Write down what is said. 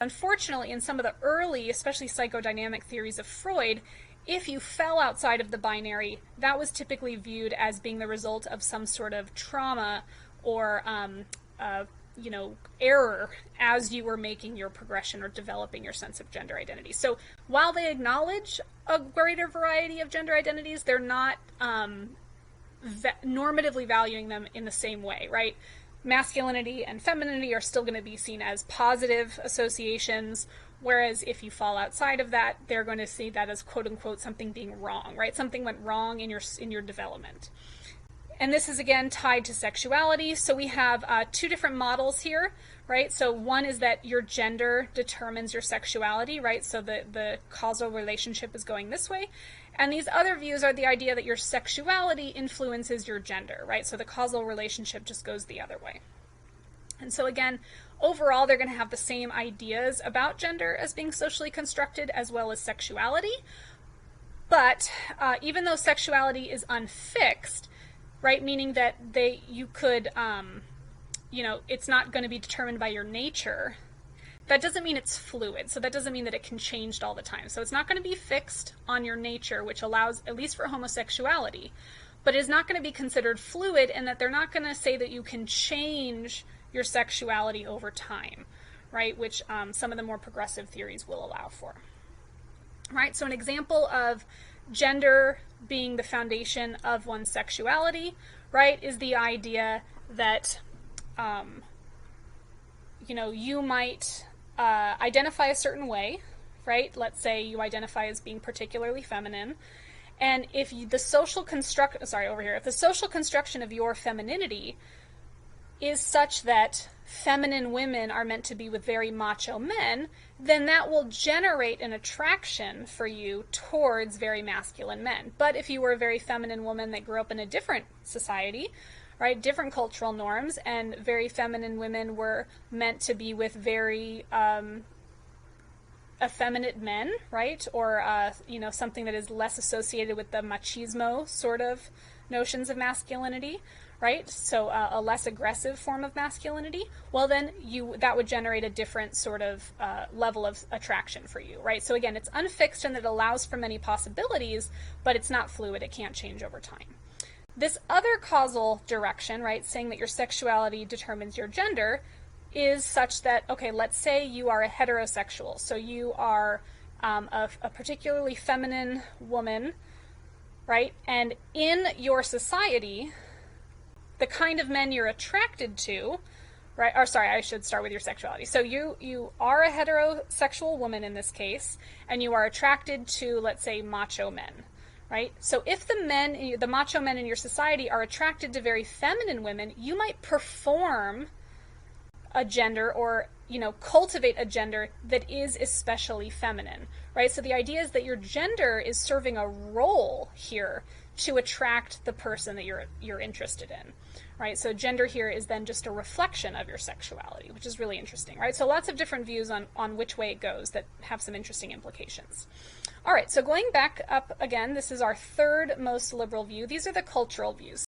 Unfortunately, in some of the early, especially psychodynamic theories of Freud, if you fell outside of the binary, that was typically viewed as being the result of some sort of trauma or error as you were making your progression or developing your sense of gender identity. So while they acknowledge a greater variety of gender identities, they're not normatively valuing them in the same way, right? Masculinity and femininity are still going to be seen as positive associations, whereas if you fall outside of that, they're going to see that as quote unquote something being wrong, right? Something went wrong in your development. And this is again tied to sexuality. So we have two different models here, right? So one is that your gender determines your sexuality, right? So the causal relationship is going this way. And these other views are the idea that your sexuality influences your gender, right? So the causal relationship just goes the other way. And so again, overall, they're going to have the same ideas about gender as being socially constructed as well as sexuality. But even though sexuality is unfixed, right, meaning that you could, it's not going to be determined by your nature, that doesn't mean it's fluid. So that doesn't mean that it can change all the time. So it's not going to be fixed on your nature, which allows, at least for homosexuality, but it is not going to be considered fluid, in that they're not going to say that you can change your sexuality over time, right, which some of the more progressive theories will allow for. Right, so an example of gender being the foundation of one's sexuality, right, is the idea that, you might identify a certain way, right? Let's say you identify as being particularly feminine, and if the social construction of your femininity is such that feminine women are meant to be with very macho men, then that will generate an attraction for you towards very masculine men. But if you were a very feminine woman that grew up in a different society, right, different cultural norms, and very feminine women were meant to be with very effeminate men, right, or something that is less associated with the machismo sort of notions of masculinity, right? So a less aggressive form of masculinity, well then that would generate a different sort of level of attraction for you, right? So again, it's unfixed and it allows for many possibilities, but it's not fluid. It can't change over time. This other causal direction, right, saying that your sexuality determines your gender, is such that, okay, let's say you are a heterosexual. So you are a particularly feminine woman, right? And in your society, the kind of men you're attracted to, right? Or sorry, I should start with your sexuality. So you are a heterosexual woman in this case, and you are attracted to, let's say, macho men, right? So if the macho men in your society are attracted to very feminine women, you might perform a gender or cultivate a gender that is especially feminine, right? So the idea is that your gender is serving a role here to attract the person that you're interested in, right? So gender here is then just a reflection of your sexuality, which is really interesting, right? So lots of different views on which way it goes that have some interesting implications. All right, so going back up again, this is our third most liberal view. These are the cultural views.